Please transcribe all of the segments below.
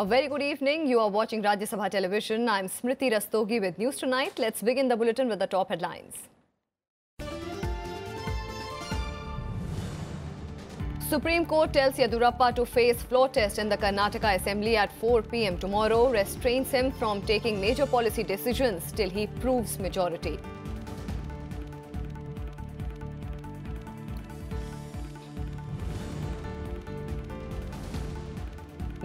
A very good evening. You are watching Rajya Sabha Television. I'm Smriti Rastogi with News Tonight. Let's begin the bulletin with the top headlines. Supreme Court tells Yediyurappa to face floor test in the Karnataka Assembly at 4 p.m. tomorrow, restrains him from taking major policy decisions till he proves majority.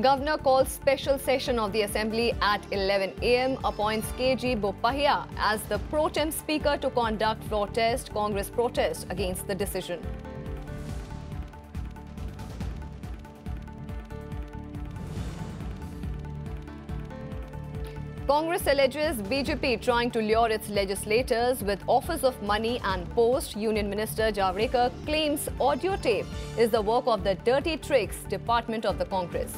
Governor calls special session of the Assembly at 11 a.m. appoints KG Boppaiah as the pro tem speaker to conduct floor test. Congress protest against the decision. Congress alleges BJP trying to lure its legislators with offers of money and post. Union Minister Javadekar claims audio tape is the work of the dirty tricks department of the Congress.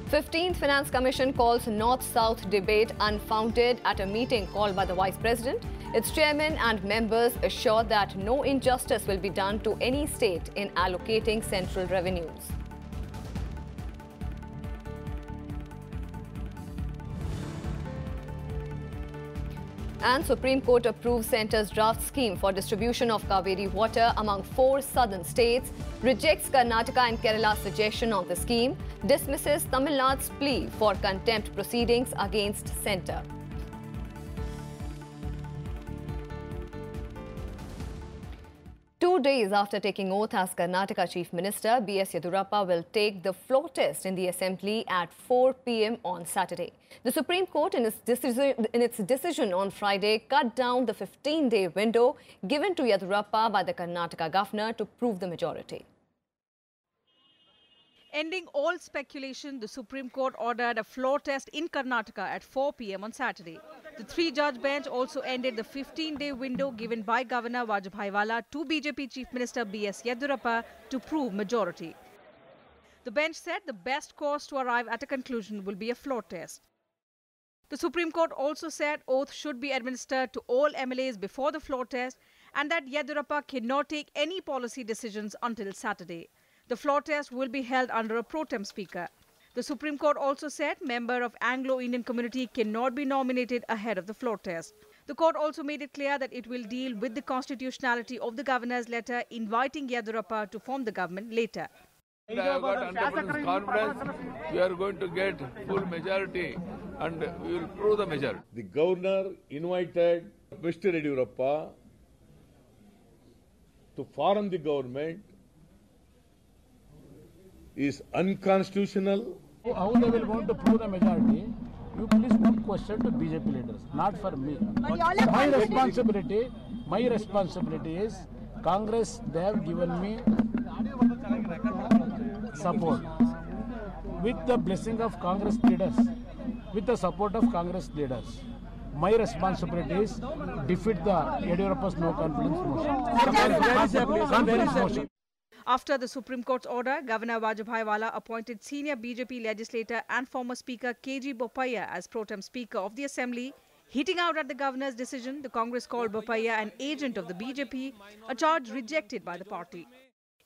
'15th Finance Commission calls North-South debate unfounded at a meeting called by the Vice President. Its chairman and members assure that no injustice will be done to any state in allocating central revenues. And Supreme Court approves Centre's draft scheme for distribution of Kaveri water among 4 southern states, rejects Karnataka and Kerala's suggestion on the scheme, dismisses Tamil Nadu's plea for contempt proceedings against Centre. Two days after taking oath as Karnataka Chief Minister, B.S. Yediyurappa will take the floor test in the Assembly at 4 p.m. on Saturday. The Supreme Court, in its decision on Friday, cut down the 15-day window given to Yediyurappa by the Karnataka governor to prove the majority. Ending all speculation, the Supreme Court ordered a floor test in Karnataka at 4 p.m. on Saturday. The 3-judge bench also ended the 15-day window given by Governor Vajpayee to BJP Chief Minister B.S. Yediyurappa to prove majority. The bench said the best course to arrive at a conclusion will be a floor test. The Supreme Court also said oath should be administered to all MLAs before the floor test and that Yediyurappa cannot take any policy decisions until Saturday. The floor test will be held under a pro tem speaker. The Supreme Court also said member of Anglo-Indian community cannot be nominated ahead of the floor test. The court also made it clear that it will deal with the constitutionality of the governor's letter inviting Yediyurappa to form the government later. I have got 100% confidence we are going to get full majority and we will prove the majority. The governor invited Mr. Yediyurappa to form the government is unconstitutional. How they will want to prove the majority? You please put question to BJP leaders, not for me. My responsibility is Congress. They have given me support with the blessing of Congress leaders, with the support of Congress leaders. My responsibility is defeat the Yediyurappa's no confidence motion. After the Supreme Court's order, Governor Vajpayee appointed senior BJP legislator and former Speaker KG Boppaiah as pro tem Speaker of the Assembly. Hitting out at the governor's decision, the Congress called Boppaiah an agent of the BJP, a charge rejected by the party.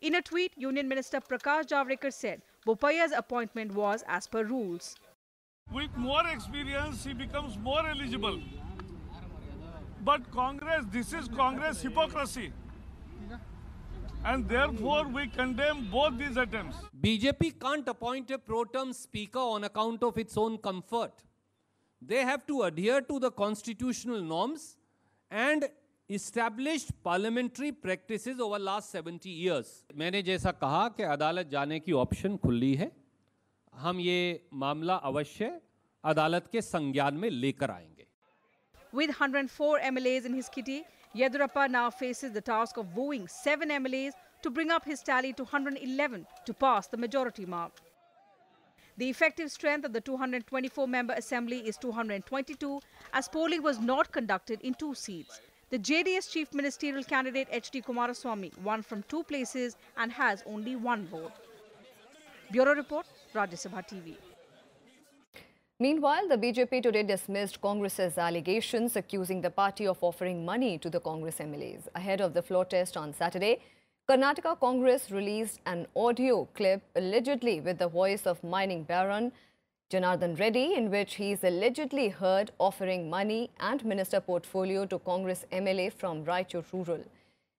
In a tweet, Union Minister Prakash Javadekar said Boppaiah's appointment was as per rules. With more experience, he becomes more eligible. But Congress, this is Congress hypocrisy. And therefore, we condemn both these attempts. BJP can't appoint a pro tem speaker on account of its own comfort. They have to adhere to the constitutional norms and established parliamentary practices over last 70 years. मैंने जैसा कहा कि अदालत जाने की option खुली है, हम ये मामला अवश्य अदालत के संज्ञान में लेकर आएंगे. With 104 MLAs in his kitty, Yediyurappa now faces the task of wooing 7 MLAs to bring up his tally to 111 to pass the majority mark. The effective strength of the 224-member assembly is 222, as polling was not conducted in 2 seats. The JDS chief ministerial candidate H.D. Kumaraswamy won from 2 places and has only 1 vote. Bureau Report, Rajya Sabha TV. Meanwhile, the BJP today dismissed Congress's allegations accusing the party of offering money to the Congress MLAs. Ahead of the floor test on Saturday, Karnataka Congress released an audio clip allegedly with the voice of mining baron Janardhan Reddy, in which he is allegedly heard offering money and minister portfolio to Congress MLA from Raichur Rural.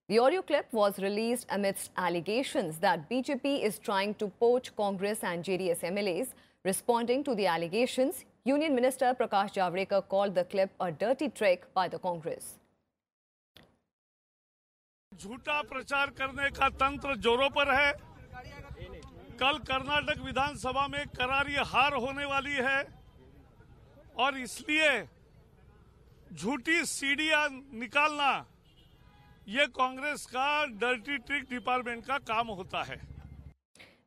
The audio clip was released amidst allegations that BJP is trying to poach Congress and JDS MLAs. Responding to the allegations, Union Minister Prakash Javadekar called the clip a dirty trick by the Congress. झूठा प्रचार करने का तंत्र जोरों पर है। कल कर्नाटक विधानसभा में करारी हार होने वाली है और इसलिए झूठी सीढ़ियां निकालना ये कांग्रेस का डर्टी ट्रिक डिपार्टमेंट का काम होता है।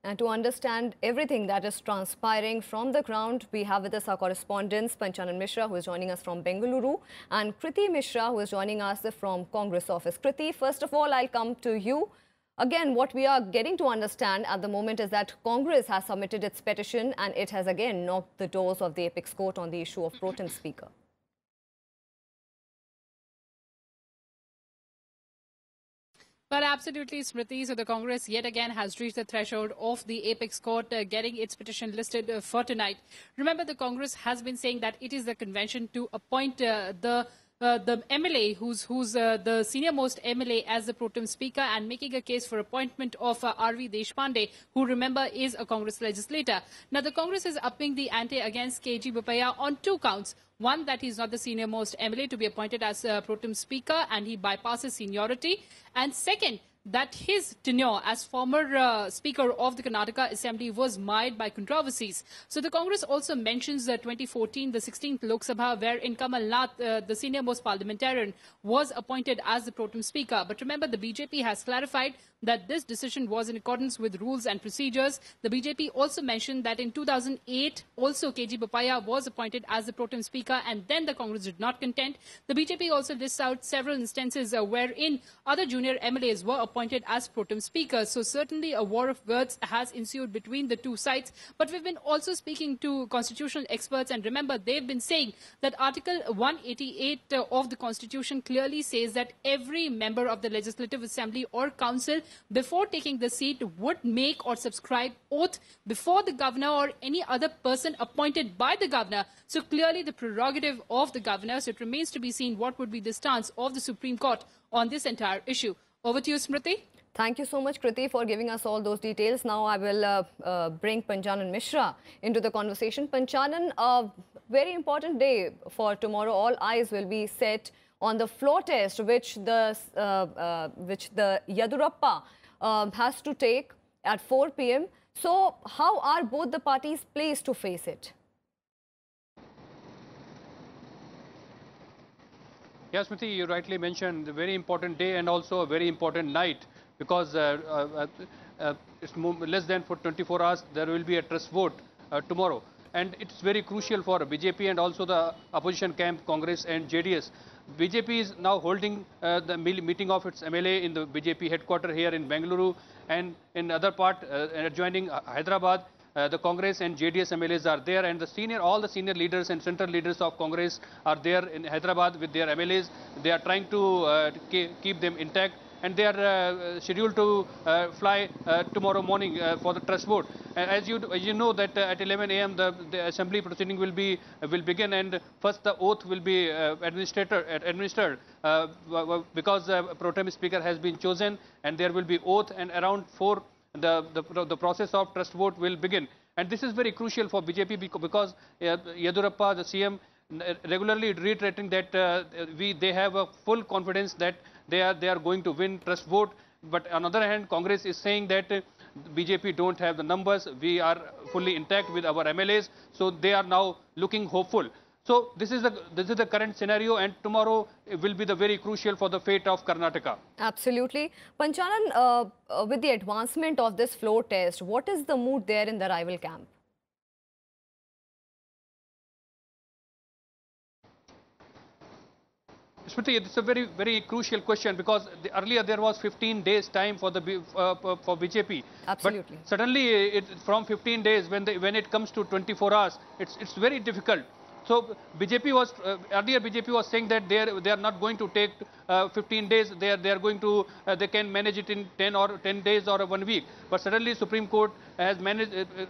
And to understand everything that is transpiring from the ground, we have with us our correspondents Panchanan Mishra, who is joining us from Bengaluru, and Kriti Mishra, who is joining us from Congress office. Kriti, first of all, I'll come to you. Again, what we are getting to understand at the moment is that Congress has submitted its petition and it has again knocked the doors of the apex court on the issue of pro tem speaker. But absolutely, Smriti. So the Congress yet again has reached the threshold of the apex court, getting its petition listed for tonight. Remember, the Congress has been saying that it is the convention to appoint the MLA who's the senior most MLA as the pro tem speaker, and making a case for appointment of R.V. Deshpande, who, remember, is a Congress legislator. Now, the Congress is upping the ante against KG Boppaiah on two counts. One, that he's not the senior most MLA to be appointed as pro tem speaker and he bypasses seniority. And second, that his tenure as former Speaker of the Karnataka Assembly was mired by controversies. So the Congress also mentions 2014, the 16th Lok Sabha, wherein Kamal Nath, the senior most parliamentarian, was appointed as the pro tem Speaker. But remember, the BJP has clarified that this decision was in accordance with rules and procedures. The BJP also mentioned that in 2008, also KG Boppaiah was appointed as the pro tem Speaker, and then the Congress did not content. The BJP also lists out several instances wherein other junior MLAs were appointed as pro tem speakers. So certainly a war of words has ensued between the two sides. But we've been also speaking to constitutional experts, and remember, they've been saying that Article 188 of the Constitution clearly says that every member of the Legislative Assembly or Council, before taking the seat, would make or subscribe oath before the governor or any other person appointed by the governor. So clearly the prerogative of the governor. So it remains to be seen what would be the stance of the Supreme Court on this entire issue. Over to you, Smriti. Thank you so much, Kriti, for giving us all those details. Now I will bring Panchanan Mishra into the conversation. Panchanan, a very important day for tomorrow. All eyes will be set on the floor test which the Yediyurappa has to take at 4 p.m. So how are both the parties placed to face it? Yes, Smriti, you rightly mentioned a very important day and also a very important night, because it's less than for 24 hours there will be a trust vote tomorrow, and it's very crucial for BJP and also the opposition camp, Congress and JDS. BJP is now holding the meeting of its MLA in the BJP headquarters here in Bengaluru, and in other part adjoining Hyderabad. The Congress and JDS MLAs are there, and all the senior leaders and central leaders of Congress are there in Hyderabad with their MLAs. They are trying to keep them intact, and they are scheduled to fly tomorrow morning for the trust vote. As you know that at 11 a.m. the assembly proceeding will begin, and first the oath will be administered because pro tem speaker has been chosen, and there will be oath, and around 4 the process of trust vote will begin. And this is very crucial for BJP because Yediyurappa, the CM, regularly reiterating that they have a full confidence that they are going to win trust vote. But on the other hand, Congress is saying that BJP don't have the numbers. We are fully intact with our MLAs, so they are now looking hopeful. So this is the current scenario, and tomorrow will be the very crucial for the fate of Karnataka. Absolutely. Panchanan, with the advancement of this floor test, what is the mood there in the rival camp? Smriti, it's a very crucial question, because earlier there was 15 days time for the for BJP. Absolutely. But suddenly, from 15 days, when it comes to 24 hours, it's very difficult. So BJP was earlier BJP was saying that they are not going to take 15 days. They are going to they can manage it in 10 days or 1 week. But suddenly Supreme Court has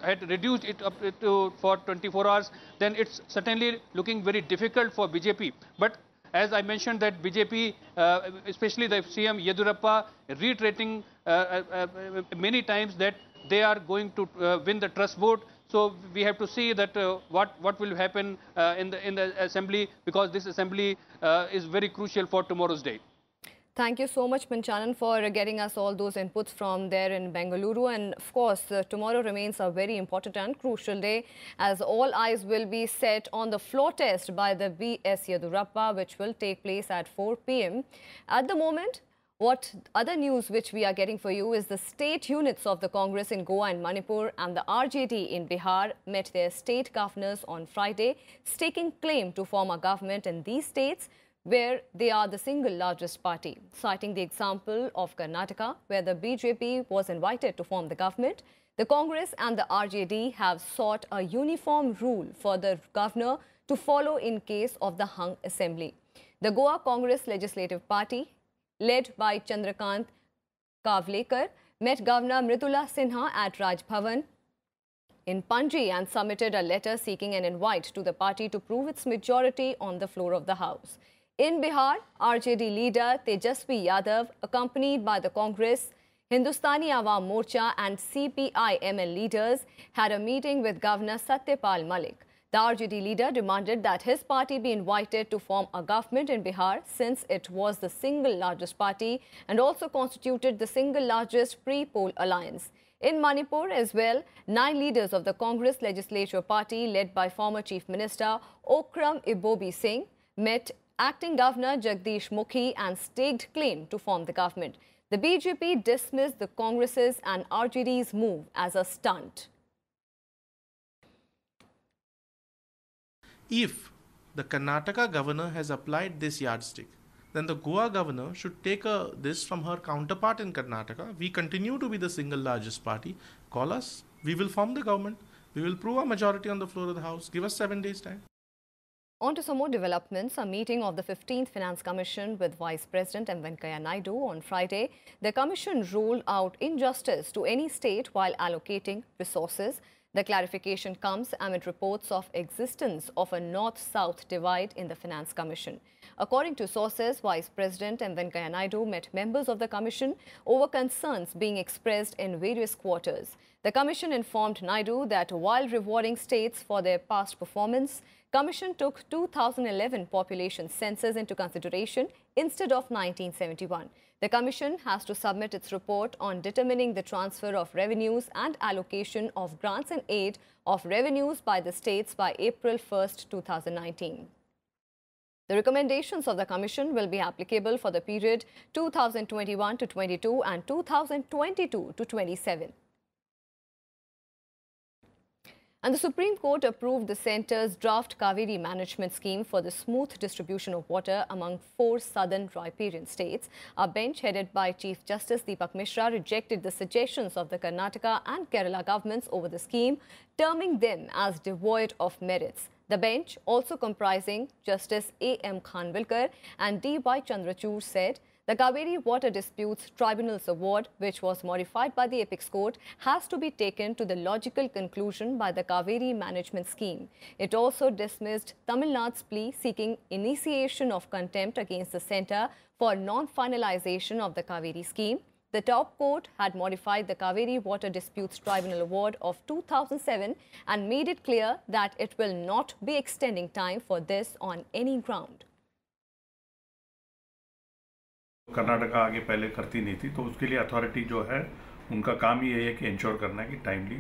had reduced it up to for 24 hours. Then it's certainly looking very difficult for BJP. But as I mentioned, that BJP, especially the CM Yediyurappa, reiterating many times that they are going to win the trust vote. So we have to see that what will happen in the assembly, because this assembly is very crucial for tomorrow's day. Thank you so much, Panchanan, for getting us all those inputs from there in Bengaluru. And of course, tomorrow remains a very important and crucial day, as all eyes will be set on the floor test by the B.S. Yediyurappa, which will take place at 4 p.m. At the moment, what other news which we are getting for you is the state units of the Congress in Goa and Manipur and the RJD in Bihar met their state governors on Friday, staking claim to form a government in these states, where they are the single largest party, citing the example of Karnataka, where the BJP was invited to form the government. The Congress and the RJD have sought a uniform rule for the governor to follow in case of the hung assembly. The Goa Congress Legislative Party, led by Chandrakant Kavlekar, met Governor Mridula Sinha at Raj Bhavan in Panji and submitted a letter seeking an invite to the party to prove its majority on the floor of the House. In Bihar, RJD leader Tejasvi Yadav, accompanied by the Congress, Hindustani Awam Morcha and CPI-ML leaders, had a meeting with Governor Satyapal Malik. The RJD leader demanded that his party be invited to form a government in Bihar, since it was the single largest party and also constituted the single largest pre-poll alliance. In Manipur as well, 9 leaders of the Congress Legislature Party, led by former Chief Minister Okram Ibobi Singh, met Acting Governor Jagdish Mukhi and staked claim to form the government. The BJP dismissed the Congress's and RJD's move as a stunt. If the Karnataka governor has applied this yardstick, then the Goa governor should take this from her counterpart in Karnataka. We continue to be the single largest party. Call us. We will form the government. We will prove our majority on the floor of the House. Give us 7 days' time. On to some more developments. A meeting of the 15th Finance Commission with Vice President M. Venkaiah Naidu on Friday. The Commission ruled out injustice to any state while allocating resources. The clarification comes amid reports of existence of a North-South divide in the Finance Commission. According to sources, Vice President M. Venkaiah Naidu met members of the Commission over concerns being expressed in various quarters. The Commission informed Naidu that while rewarding states for their past performance, Commission took 2011 population census into consideration instead of 1971. The Commission has to submit its report on determining the transfer of revenues and allocation of grants and aid of revenues by the states by April 1st, 2019. The recommendations of the Commission will be applicable for the period 2021 to 22 and 2022 to 27. And the Supreme Court approved the Centre's draft Kaveri management scheme for the smooth distribution of water among 4 southern riparian states. A bench headed by Chief Justice Deepak Mishra rejected the suggestions of the Karnataka and Kerala governments over the scheme, terming them as devoid of merits. The bench, also comprising Justice A.M. Khanvilkar and D.Y. Chandrachud, said the Kaveri Water Disputes Tribunal's award, which was modified by the Apex Court, has to be taken to the logical conclusion by the Kaveri management scheme. It also dismissed Tamil Nadu's plea seeking initiation of contempt against the centre for non-finalization of the Kaveri scheme. The top court had modified the Kaveri Water Disputes Tribunal Award of 2007 and made it clear that it will not be extending time for this on any ground. Karnataka आगे पहले करती नहीं थी, तो उसके लिए authority जो है उनका काम ही है कि इंश्योर करना है कि टाइमली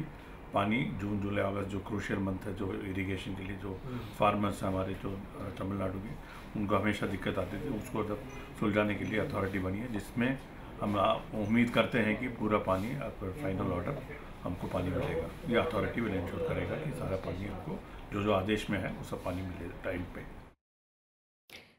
पानी जून जुलाई अगस्त जो क्रूशियल मंथ है जो इरिगेशन के लिए जो फार्मर्स हैं हमारे जो तमिलनाडु के, उनको हमेशा दिक्कत आती थी, उसको जब सुलझाने के लिए अथॉरिटी बनी है, जिसमें हम उम्मीद करते हैं कि पूरा पानी फाइनल ऑर्डर हमको पानी मिलेगा. ये अथॉरिटी विल इंश्योर करेगा कि सारा पानी हमको जो आदेश में है वो सब पानी मिले टाइम पे.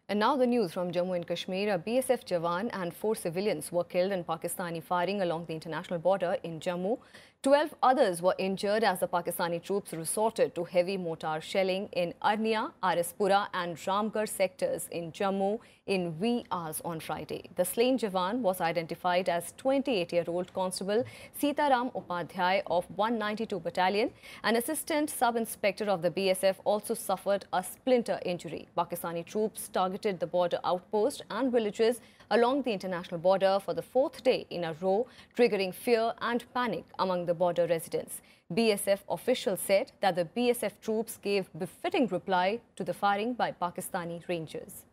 And now the news from Jammu and Kashmir. A BSF Jawan and 4 civilians were killed in Pakistani firing along the international border in Jammu. 12 others were injured as the Pakistani troops resorted to heavy mortar shelling in Arnia, Arispura and Ramgarh sectors in Jammu in wee hours on Friday. The slain Jawan was identified as 28-year-old Constable Sitaram Upadhyay of 192 Battalion. An assistant sub-inspector of the BSF also suffered a splinter injury. Pakistani troops targeted the border outpost and villages along the international border for the 4th day in a row, triggering fear and panic among the border residents. BSF officials said that the BSF troops gave befitting reply to the firing by Pakistani Rangers.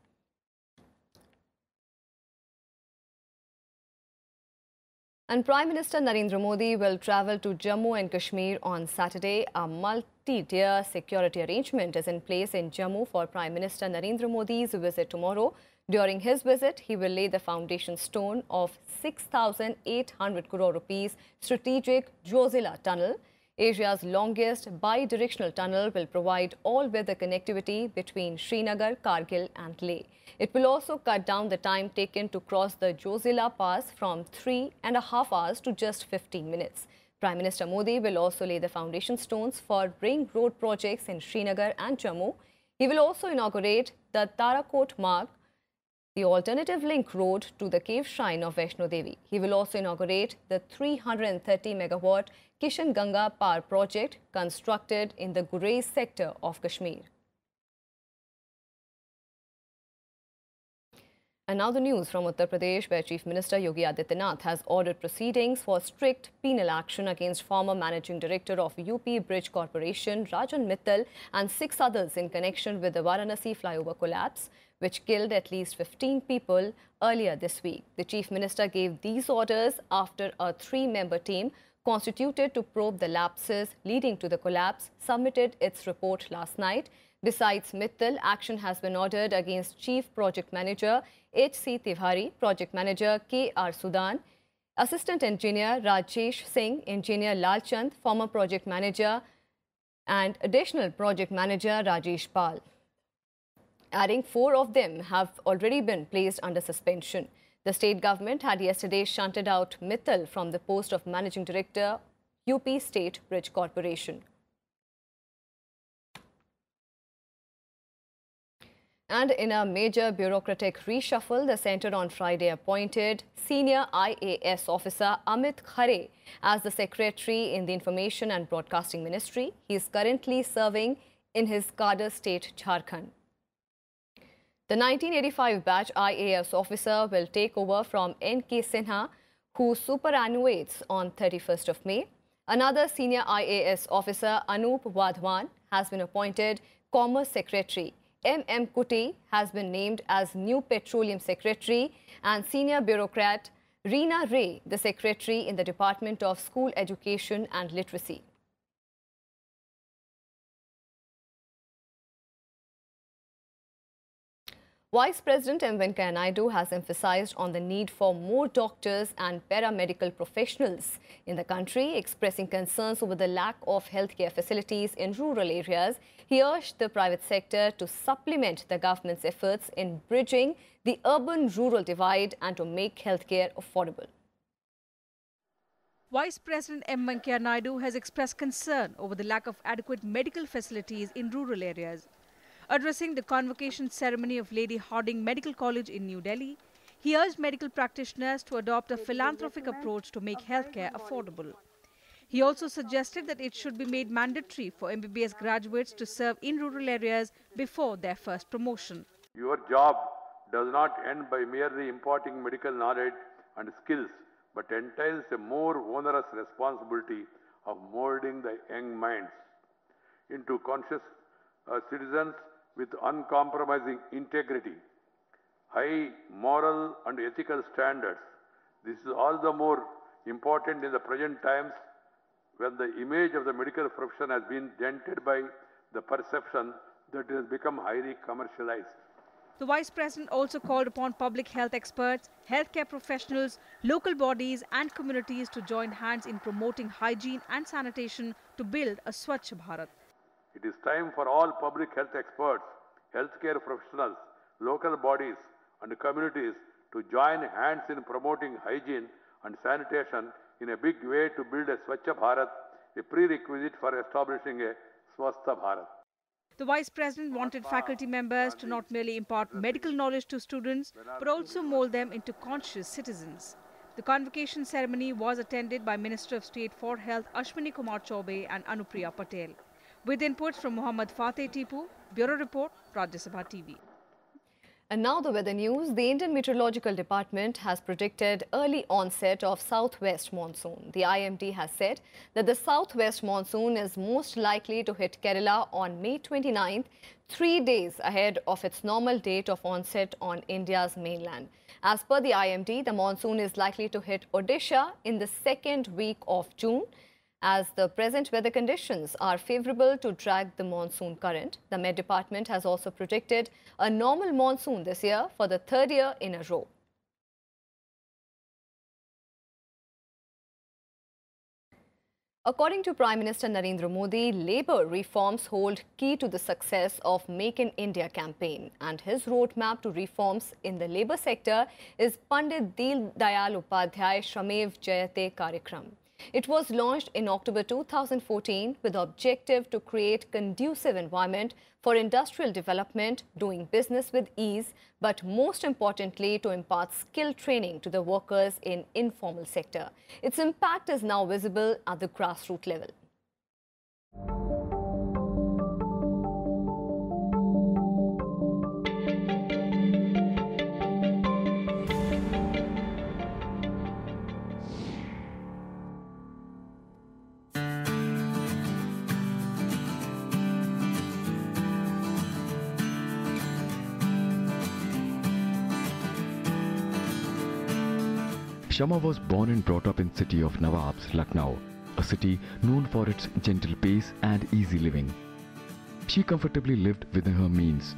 And Prime Minister Narendra Modi will travel to Jammu and Kashmir on Saturday. A multi-tier security arrangement is in place in Jammu for Prime Minister Narendra Modi's visit tomorrow. During his visit, he will lay the foundation stone of 6,800 crore rupees strategic Jozila tunnel. Asia's longest bi-directional tunnel will provide all-weather connectivity between Srinagar, Kargil and Leh. It will also cut down the time taken to cross the Jozila Pass from 3.5 hours to just 15 minutes. Prime Minister Modi will also lay the foundation stones for ring road projects in Srinagar and Jammu. He will also inaugurate the Tarakot Marg, the alternative link road to the cave shrine of Vaishno Devi. He will also inaugurate the 330-megawatt Kishan Ganga power project constructed in the Gurez sector of Kashmir. And now the news from Uttar Pradesh, where Chief Minister Yogi Adityanath has ordered proceedings for strict penal action against former Managing Director of UP Bridge Corporation, Rajan Mittal, and 6 others in connection with the Varanasi flyover collapse, which killed at least 15 people earlier this week. The Chief Minister gave these orders after a 3-member team constituted to probe the lapses leading to the collapse submitted its report last night. Besides Mittal, action has been ordered against Chief Project Manager H.C. Tiwari, Project Manager K.R. Sudan, Assistant Engineer Rajesh Singh, Engineer Lalchand, former Project Manager and Additional Project Manager Rajesh Pal. Adding 4 of them have already been placed under suspension. The state government had yesterday shunted out Mittal from the post of Managing Director, UP State Bridge Corporation. And in a major bureaucratic reshuffle, the centre on Friday appointed senior IAS officer Amit Khare as the secretary in the Information and Broadcasting Ministry. He is currently serving in his cadre state, Jharkhand. The 1985 batch IAS officer will take over from N.K. Sinha, who superannuates on 31st of May. Another senior IAS officer, Anup Wadhwan, has been appointed Commerce Secretary. M.M. Kuti has been named as new Petroleum Secretary, and senior bureaucrat Reena Ray, the Secretary in the Department of School Education and Literacy. Vice President M. Venkaiah Naidu has emphasized on the need for more doctors and paramedical professionals in the country, expressing concerns over the lack of healthcare facilities in rural areas. He urged the private sector to supplement the government's efforts in bridging the urban-rural divide and to make healthcare affordable. Vice President M. Venkaiah Naidu has expressed concern over the lack of adequate medical facilities in rural areas. Addressing the convocation ceremony of Lady Hardinge Medical College in New Delhi, he urged medical practitioners to adopt a philanthropic approach to make healthcare affordable. He also suggested that it should be made mandatory for MBBS graduates to serve in rural areas before their first promotion. Your job does not end by merely imparting medical knowledge and skills, but entails a more onerous responsibility of molding the young minds into conscious citizens with uncompromising integrity, high moral and ethical standards. This is all the more important in the present times when the image of the medical profession has been dented by the perception that it has become highly commercialized. The Vice President also called upon public health experts, healthcare professionals, local bodies and communities to join hands in promoting hygiene and sanitation to build a Swachh Bharat. It is time for all public health experts, healthcare professionals local bodies and communities to join hands in promoting hygiene and sanitation in a big way to build a Swachh Bharat, a prerequisite for establishing a Swastha Bharat. The Vice President wanted faculty members to not merely impart medical knowledge to students, but also mold them into conscious citizens. The convocation ceremony was attended by Minister of State for Health Ashwini Kumar Chaubey and Anupriya Patel. With inputs from Muhammad Fateh Tipu, Bureau Report, Rajya Sabha TV. And now the weather news. The Indian Meteorological Department has predicted early onset of southwest monsoon. The IMD has said that the southwest monsoon is most likely to hit Kerala on May 29th, 3 days ahead of its normal date of onset on India's mainland. As per the IMD, the monsoon is likely to hit Odisha in the second week of June. As the present weather conditions are favourable to drag the monsoon current, the Met Department has also predicted a normal monsoon this year for the third year in a row. According to Prime Minister Narendra Modi, labour reforms hold key to the success of Make in India campaign, and his roadmap to reforms in the labour sector is Pandit Deen Dayal Upadhyay Shramev Jayate Karyakram. It was launched in October 2014 with the objective to create conducive environment for industrial development, doing business with ease, but most importantly to impart skill training to the workers in informal sector. Its impact is now visible at the grassroots level. Shama was born and brought up in city of Nawabs, Lucknow, a city known for its gentle pace and easy living. She comfortably lived within her means.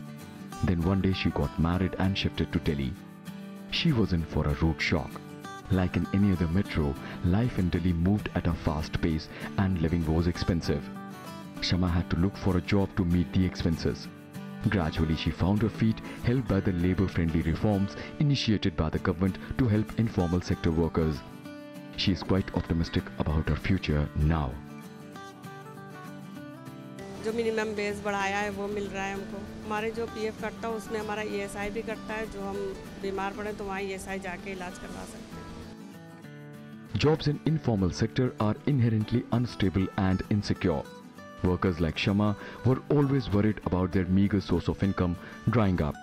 Then one day she got married and shifted to Delhi. She was in for a rude shock. Like in any other metro, life in Delhi moved at a fast pace and living was expensive. Shama had to look for a job to meet the expenses. Gradually, she found her feet, helped by the labour-friendly reforms initiated by the government to help informal sector workers. She is quite optimistic about her future now. जो minimum base बढ़ाया है वो मिल रहा है हमको. हमारे जो PF कटता है उसमें हमारा ईएसआई भी कटता है. जो हम बीमार पड़े तो वहाँ ईएसआई जाके इलाज करवा सकते हैं. Jobs in informal sector are inherently unstable and insecure. Workers like Shama were always worried about their meager source of income drying up.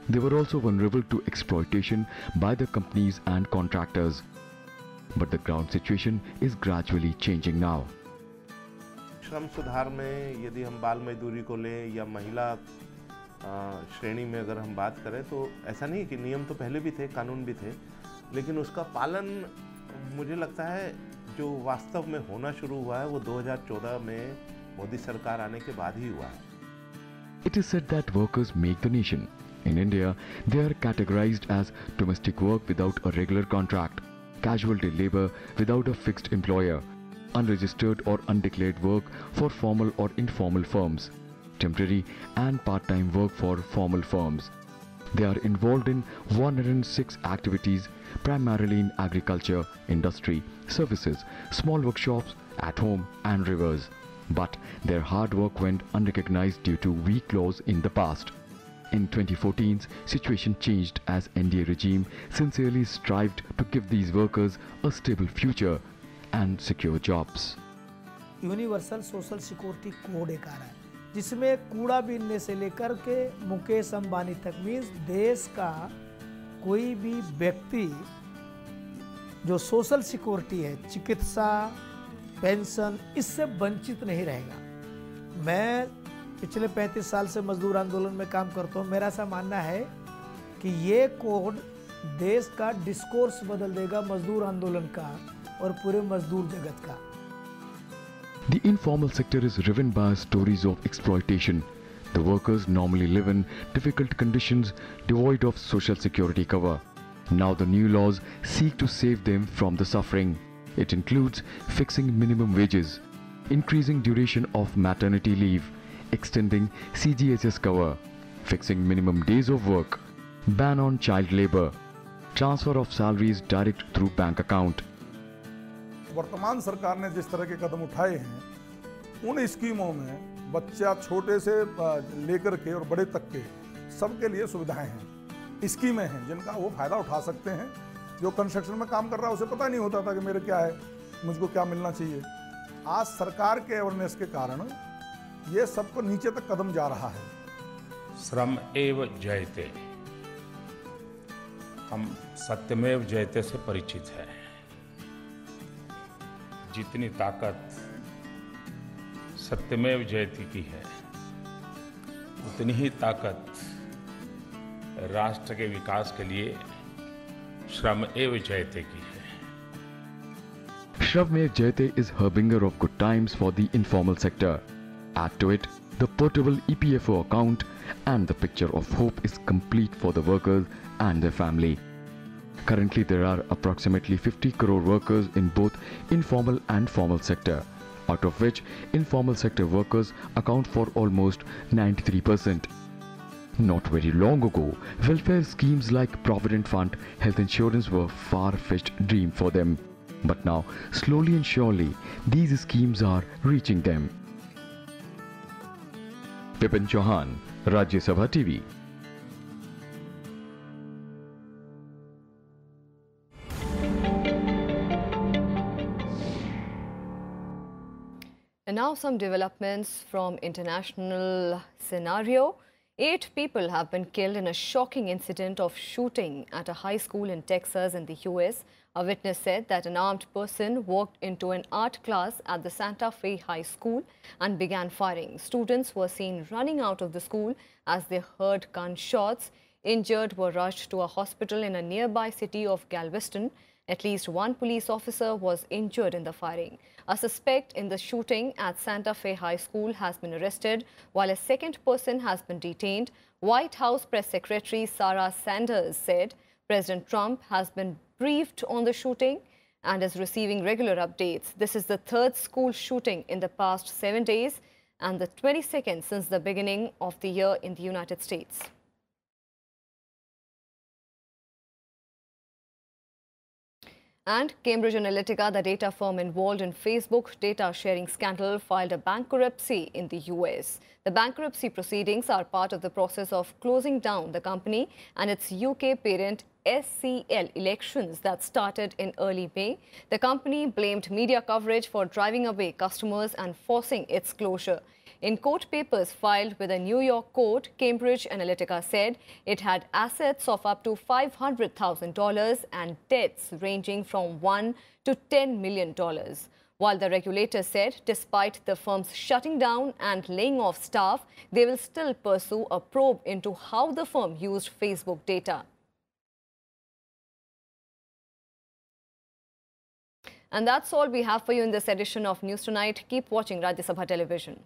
They were also vulnerable to exploitation by the companies and contractors. But the ground situation is gradually changing now. श्रम सुधार में यदि हम बाल मजदूरी को लें या महिला श्रेणी में अगर हम बात करें तो ऐसा नहीं कि नियम तो पहले भी थे, कानून भी थे, लेकिन उसका पालन मुझे लगता है जो वास्तव में होना शुरू हुआ है वो 2014 में मोदी सरकार आने के बाद ही हुआ है. It is said that workers make the nation. In India, they are categorized as domestic work without a regular contract, casual day labor without a fixed employer, unregistered or undeclared work for formal or informal firms, temporary and part-time work for formal firms. They are involved in 106 activities, primarily in agriculture, industry, services, small workshops, at home and rivers. But their hard work went unrecognized due to weak laws in the past. In 2014's situation changed as NDA regime sincerely strived to give these workers a stable future and secure jobs. Universal social security code एक आ रहा है जिसमें कूड़ा बीनने से लेकर के मुकेश अंबानी तक मीन्स देश का कोई भी व्यक्ति जो सोशल सिक्योरिटी है, चिकित्सा, पेंशन, इससे वंचित नहीं रहेगा. मैं पिछले 35 साल से मजदूर आंदोलन में काम करता हूँ. मेरा ऐसा मानना है कि ये कोड देश का डिस्कोर्स बदल देगा मजदूर आंदोलन का और पूरे मजदूर जगत का. The informal sector is driven by stories of exploitation. The workers normally live in difficult conditions devoid of social security cover. Now the new laws seek to save them from the suffering. It includes fixing minimum wages, increasing duration of maternity leave, extending CGHS cover, fixing minimum days of work, ban on child labor, transfer of salaries direct through bank account. वर्तमान सरकार ने जिस तरह के कदम उठाए हैं, उन स्कीमों में बच्चा छोटे से लेकर के और बड़े तक के सबके लिए सुविधाएं हैं, स्कीमें हैं जिनका वो फायदा उठा सकते हैं। जो कंस्ट्रक्शन में काम कर रहा है उसे पता नहीं होता था कि मेरे क्या है, मुझको क्या मिलना चाहिए। आज सरकार के अवेयरनेस के कारण ये सबको नीचे तक कदम जा रहा है। श्रम एव जयते, हम सत्यमेव जयते से परिचित हैं। जितनी ताकत सत्यमेव जयते की है, उतनी ही ताकत राष्ट्र के विकास के लिए श्रम एव जयते की है। Shravmev Jayate is harbinger of good times for the informal sector. Add to it the portable EPFO account and the picture of hope is complete for the workers and their family. Currently there are approximately 50 crore workers in both informal and formal sector, out of which informal sector workers account for almost 93%. Not very long ago, welfare schemes like Provident Fund, health insurance were far-fetched dream for them. But now, slowly and surely, these schemes are reaching them. Pipin Chauhan, Rajya Sabha TV. And now some developments from international scenario. 8 people have been killed in a shocking incident of shooting at a high school in Texas in the US. A witness said that an armed person walked into an art class at the Santa Fe High School and began firing. Students were seen running out of the school as they heard gunshots. Injured were rushed to a hospital in a nearby city of Galveston. At least one police officer was injured in the firing. A suspect in the shooting at Santa Fe High School has been arrested, while a second person has been detained. White House Press Secretary Sarah Sanders said President Trump has been briefed on the shooting and is receiving regular updates. This is the 3rd school shooting in the past 7 days and the 22nd since the beginning of the year in the United States. And Cambridge Analytica, the data firm involved in Facebook data sharing scandal, filed a bankruptcy in the US. The bankruptcy proceedings are part of the process of closing down the company and its UK parent SCL Elections that started in early May. The company blamed media coverage for driving away customers and forcing its closure. In court papers filed with a New York court, Cambridge Analytica said it had assets of up to $500,000 and debts ranging from $1 to $10 million. While the regulator said despite the firm's shutting down and laying off staff, they will still pursue a probe into how the firm used Facebook data. And that's all we have for you in this edition of News Tonight. Keep watching Rajya Sabha Television.